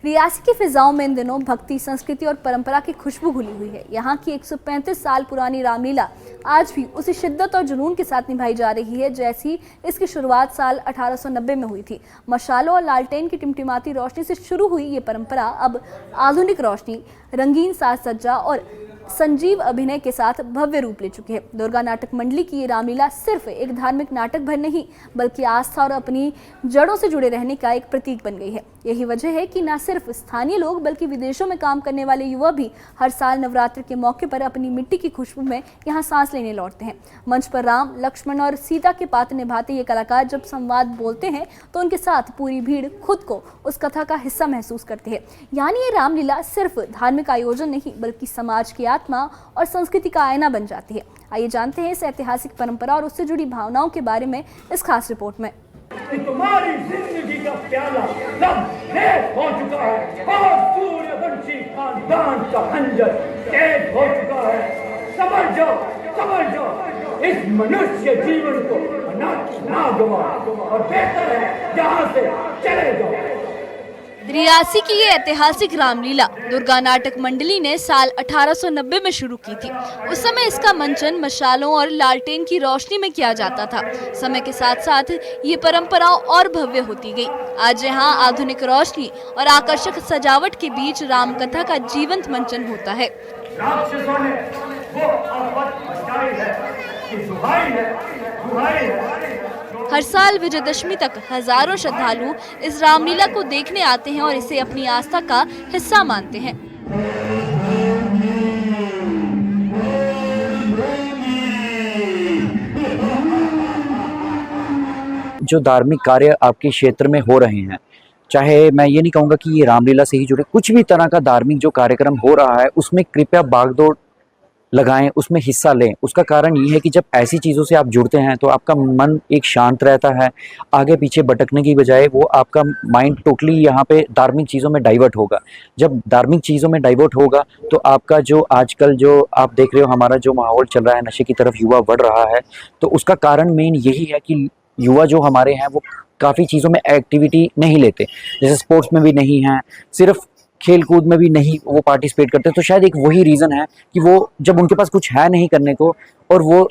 रियासी की फिजाओं में इन दिनों भक्ति, संस्कृति और परंपरा की खुशबू घुली हुई है। यहाँ की 135 साल पुरानी रामलीला आज भी उसी शिद्दत और जुनून के साथ निभाई जा रही है जैसी इसकी शुरुआत साल 1890 में हुई थी। मशालों और लालटेन की टिमटिमाती रोशनी से शुरू हुई ये परंपरा अब आधुनिक रोशनी, रंगीन साज सज्जा और संजीव अभिनय के साथ भव्य रूप ले चुकी है। दुर्गा नाटक मंडली की ये रामलीला सिर्फ एक धार्मिक नाटक भर नहीं बल्कि आस्था और अपनी जड़ों से जुड़े रहने का एक प्रतीक बन गई है। यही वजह है कि न सिर्फ स्थानीय लोग बल्कि विदेशों में काम करने वाले युवा भी हर साल नवरात्र के मौके पर अपनी मिट्टी की खुशबू में यहाँ सांस लेने लौटते हैं। मंच पर राम, लक्ष्मण और सीता के पात्र निभाते ये कलाकार जब संवाद बोलते हैं तो उनके साथ पूरी भीड़ खुद को उस कथा का हिस्सा महसूस करती है। यानी ये रामलीला सिर्फ धार्मिक आयोजन नहीं बल्कि समाज की आत्मा और संस्कृति का आईना बन जाती है। आइए जानते हैं इस ऐतिहासिक परंपरा और उससे जुड़ी भावनाओं के बारे में इस खास रिपोर्ट में। तुम्हारी जिंदगी का प्याला लब हो चुका है और सूर्यवंशी खानदान का खंजर तेज हो चुका है। समझ जाओ इस मनुष्य जीवन को अनाथ ना गवाओ और बेहतर है यहाँ से चले जाओ। रियासी की ये ऐतिहासिक रामलीला दुर्गा नाटक मंडली ने साल 1890 में शुरू की थी। उस समय इसका मंचन मशालों और लालटेन की रोशनी में किया जाता था। समय के साथ साथ ये परंपरा और भव्य होती गई। आज यहाँ आधुनिक रोशनी और आकर्षक सजावट के बीच राम कथा का जीवंत मंचन होता है। राक्षसों ने वो आफत मचाई है कि दुहाई है। हर साल विजयदशमी तक हजारों श्रद्धालु इस रामलीला को देखने आते हैं और इसे अपनी आस्था का हिस्सा मानते हैं। जो धार्मिक कार्य आपके क्षेत्र में हो रहे हैं, चाहे मैं ये नहीं कहूँगा कि ये रामलीला से ही जुड़े, कुछ भी तरह का धार्मिक जो कार्यक्रम हो रहा है उसमें कृपया भागदौड़ लगाएं, उसमें हिस्सा लें। उसका कारण ये है कि जब ऐसी चीज़ों से आप जुड़ते हैं तो आपका मन एक शांत रहता है। आगे पीछे भटकने की बजाय वो आपका माइंड टोटली यहाँ पे धार्मिक चीज़ों में डाइवर्ट होगा। जब धार्मिक चीज़ों में डाइवर्ट होगा तो आपका जो आजकल जो आप देख रहे हो हमारा जो माहौल चल रहा है, नशे की तरफ युवा बढ़ रहा है, तो उसका कारण मेन यही है कि युवा जो हमारे हैं वो काफ़ी चीज़ों में एक्टिविटी नहीं लेते, जैसे स्पोर्ट्स में भी नहीं है, सिर्फ खेल कूद में भी नहीं वो पार्टिसिपेट करते। तो शायद एक वही रीज़न है कि वो जब उनके पास कुछ है नहीं करने को और वो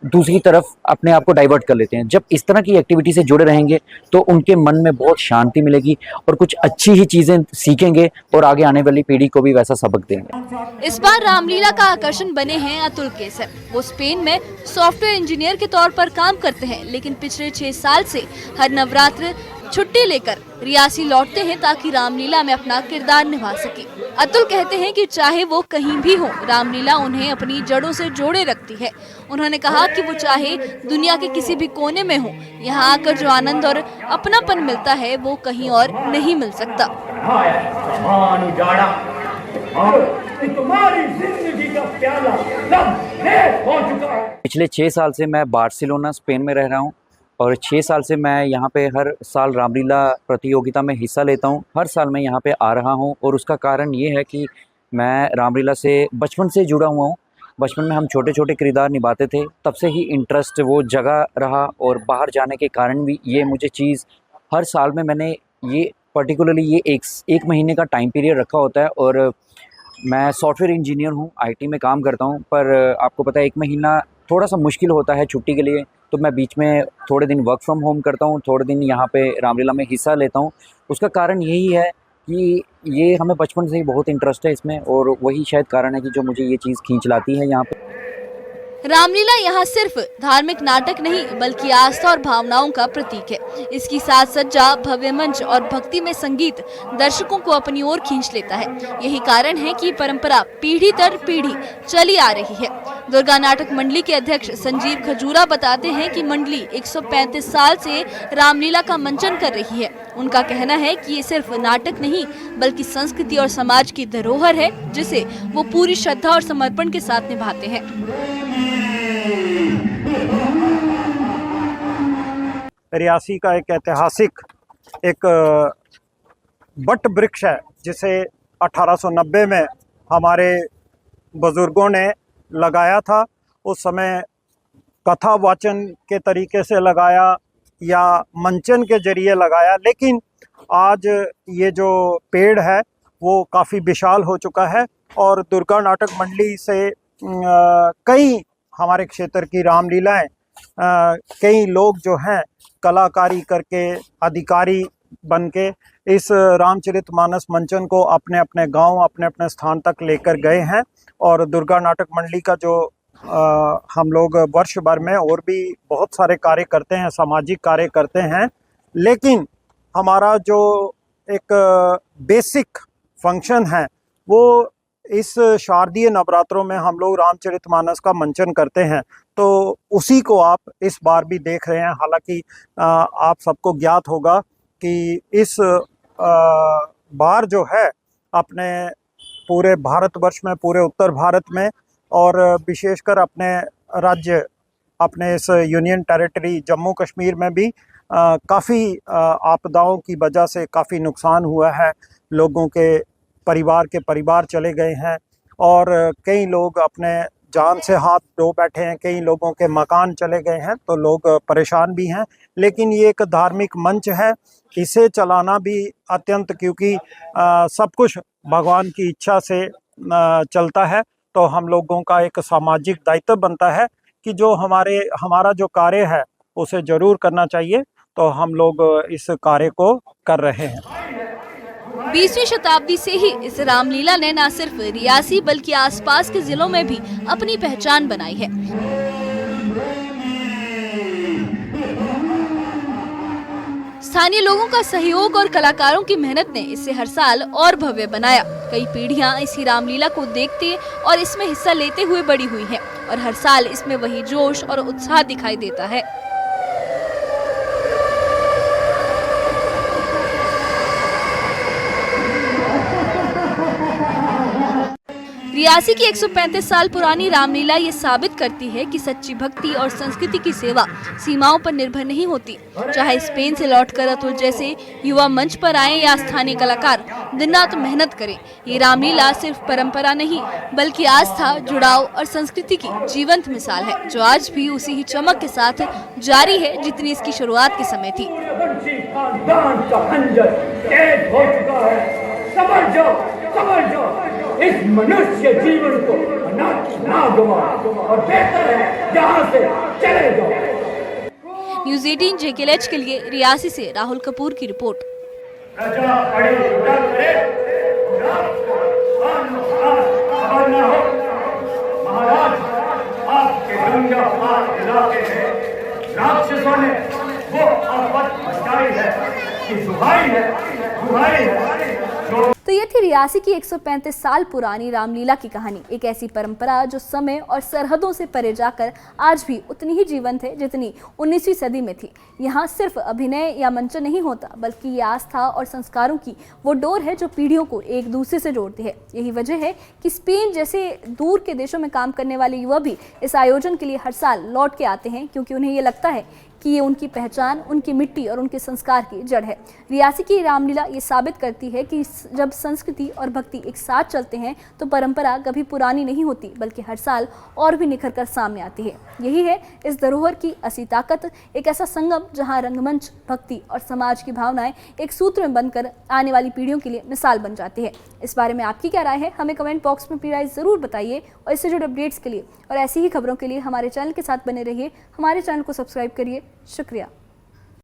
दूसरी तरफ अपने आप को डाइवर्ट कर लेते हैं। जब इस तरह की एक्टिविटी से जुड़े रहेंगे तो उनके मन में बहुत शांति मिलेगी और कुछ अच्छी ही चीज़ें सीखेंगे और आगे आने वाली पीढ़ी को भी वैसा सबक देंगे। इस बार रामलीला का आकर्षण बने हैं अतुल केसर। वो स्पेन में सॉफ्टवेयर इंजीनियर के तौर पर काम करते हैं, लेकिन पिछले 6 साल से हर नवरात्र छुट्टी लेकर रियासी लौटते हैं ताकि रामलीला में अपना किरदार निभा सके। अतुल कहते हैं कि चाहे वो कहीं भी हो, रामलीला उन्हें अपनी जड़ों से जोड़े रखती है। उन्होंने कहा कि वो चाहे दुनिया के किसी भी कोने में हो, यहाँ आकर जो आनंद और अपनापन मिलता है वो कहीं और नहीं मिल सकता। तुम्हारी जिंदगी का प्याला लब हो चुका है। पिछले 6 साल से मैं बार्सिलोना स्पेन में रह रहा हूँ और 6 साल से मैं यहाँ पे हर साल रामलीला प्रतियोगिता में हिस्सा लेता हूँ। हर साल मैं यहाँ पे आ रहा हूँ और उसका कारण ये है कि मैं रामलीला से बचपन से जुड़ा हुआ हूँ। बचपन में हम छोटे छोटे किरदार निभाते थे, तब से ही इंटरेस्ट वो जगह रहा और बाहर जाने के कारण भी ये मुझे चीज़ हर साल में मैंने ये पर्टिकुलरली ये एक महीने का टाइम पीरियड रखा होता है। और मैं सॉफ्टवेयर इंजीनियर हूँ, IT में काम करता हूँ, पर आपको पता है 1 महीना थोड़ा सा मुश्किल होता है छुट्टी के लिए, तो मैं बीच में थोड़े दिन वर्क फ्रॉम होम करता हूँ, थोड़े दिन यहाँ पे रामलीला में हिस्सा लेता हूँ। उसका कारण यही है कि ये हमें बचपन से ही बहुत इंटरेस्ट है इसमें और वही शायद कारण है कि जो मुझे ये चीज़ खींच लाती है यहाँ पे। रामलीला यहाँ सिर्फ धार्मिक नाटक नहीं बल्कि आस्था और भावनाओं का प्रतीक है। इसकी साज सज्जा, भव्य मंच और भक्ति में संगीत दर्शकों को अपनी ओर खींच लेता है। यही कारण है कि परंपरा पीढ़ी दर पीढ़ी चली आ रही है। दुर्गा नाटक मंडली के अध्यक्ष संजीव खजूरा बताते हैं कि मंडली 135 साल से रामलीला का मंचन कर रही है। उनका कहना है कि ये सिर्फ नाटक नहीं बल्कि संस्कृति और समाज की धरोहर है जिसे वो पूरी श्रद्धा और समर्पण के साथ निभाते हैं। रियासी का एक ऐतिहासिक एक बट वृक्ष है जिसे 1890 में हमारे बुजुर्गों ने लगाया था। उस समय कथा वाचन के तरीके से लगाया या मंचन के जरिए लगाया, लेकिन आज ये जो पेड़ है वो काफ़ी विशाल हो चुका है और दुर्गा नाटक मंडली से कई हमारे क्षेत्र की रामलीलाएं कई लोग जो हैं कलाकारी करके अधिकारी बन के इस रामचरितमानस मंचन को अपने अपने गांव अपने अपने स्थान तक लेकर गए हैं। और दुर्गा नाटक मंडली का जो हम लोग वर्ष भर में और भी बहुत सारे कार्य करते हैं, सामाजिक कार्य करते हैं, लेकिन हमारा जो एक बेसिक फंक्शन है वो इस शारदीय नवरात्रों में हम लोग रामचरितमानस का मंचन करते हैं। तो उसी को आप इस बार भी देख रहे हैं। हालांकि आप सबको ज्ञात होगा कि इस बार जो है अपने पूरे भारतवर्ष में, पूरे उत्तर भारत में और विशेषकर अपने राज्य, अपने इस यूनियन टेरिटरी जम्मू कश्मीर में भी काफ़ी आपदाओं की वजह से काफ़ी नुकसान हुआ है। लोगों के परिवार चले गए हैं और कई लोग अपने जान से हाथ धो बैठे हैं, कई लोगों के मकान चले गए हैं, तो लोग परेशान भी हैं। लेकिन ये एक धार्मिक मंच है, इसे चलाना भी अत्यंत, क्योंकि सब कुछ भगवान की इच्छा से चलता है, तो हम लोगों का एक सामाजिक दायित्व बनता है कि जो हमारा जो कार्य है उसे ज़रूर करना चाहिए। तो हम लोग इस कार्य को कर रहे हैं। 20वीं शताब्दी से ही इस रामलीला ने न सिर्फ रियासी बल्कि आसपास के जिलों में भी अपनी पहचान बनाई है। स्थानीय लोगों का सहयोग और कलाकारों की मेहनत ने इसे हर साल और भव्य बनाया। कई पीढ़ियां इसी रामलीला को देखते और इसमें हिस्सा लेते हुए बड़ी हुई हैं और हर साल इसमें वही जोश और उत्साह दिखाई देता है। रियासी की 135 साल पुरानी रामलीला ये साबित करती है कि सच्ची भक्ति और संस्कृति की सेवा सीमाओं पर निर्भर नहीं होती। चाहे स्पेन से लौटकर अतुल जैसे युवा मंच पर आए या स्थानीय कलाकार दिन रात मेहनत करें, ये रामलीला सिर्फ परंपरा नहीं बल्कि आस्था, जुड़ाव और संस्कृति की जीवंत मिसाल है, जो आज भी उसी ही चमक के साथ जारी है जितनी इसकी शुरुआत के समय थी। इस मनुष्य जीवन को ना गवाओ और बेहतर है यहाँ से चले जाओ। न्यूज़ 18 JKLH के लिए रियासी से राहुल कपूर की रिपोर्ट। महाराज, आपके गंगा पार इलाके में राक्षसों ने वो आफत मचाई है कि दुहाई है। तो ये थी रियासी की 135 साल पुरानी रामलीला की कहानी। एक ऐसी परंपरा जो समय और सरहदों से परे जाकर आज भी उतनी ही जीवंत है जितनी 19वीं सदी में थी। यहाँ सिर्फ अभिनय या मंचन नहीं होता, बल्कि ये आस्था और संस्कारों की वो डोर है जो पीढ़ियों को एक दूसरे से जोड़ती है। यही वजह है कि स्पेन जैसे दूर के देशों में काम करने वाले युवा भी इस आयोजन के लिए हर साल लौट के आते हैं, क्योंकि उन्हें ये लगता है कि ये उनकी पहचान, उनकी मिट्टी और उनके संस्कार की जड़ है। रियासी की रामलीला ये साबित करती है कि जब संस्कृति और भक्ति एक साथ चलते हैं तो परंपरा कभी पुरानी नहीं होती, बल्कि हर साल और भी निखर कर सामने आती है। यही है इस धरोहर की असली ताकत, एक ऐसा संगम जहां रंगमंच, भक्ति और समाज की भावनाएं एक सूत्र में बनकर आने वाली पीढ़ियों के लिए मिसाल बन जाती है। इस बारे में आपकी क्या राय है, हमें कमेंट बॉक्स में अपनी राय जरूर बताइए और इससे जुड़े अपडेट्स के लिए और ऐसी ही खबरों के लिए हमारे चैनल के साथ बने रहिए। हमारे चैनल को सब्सक्राइब करिए। शुक्रिया।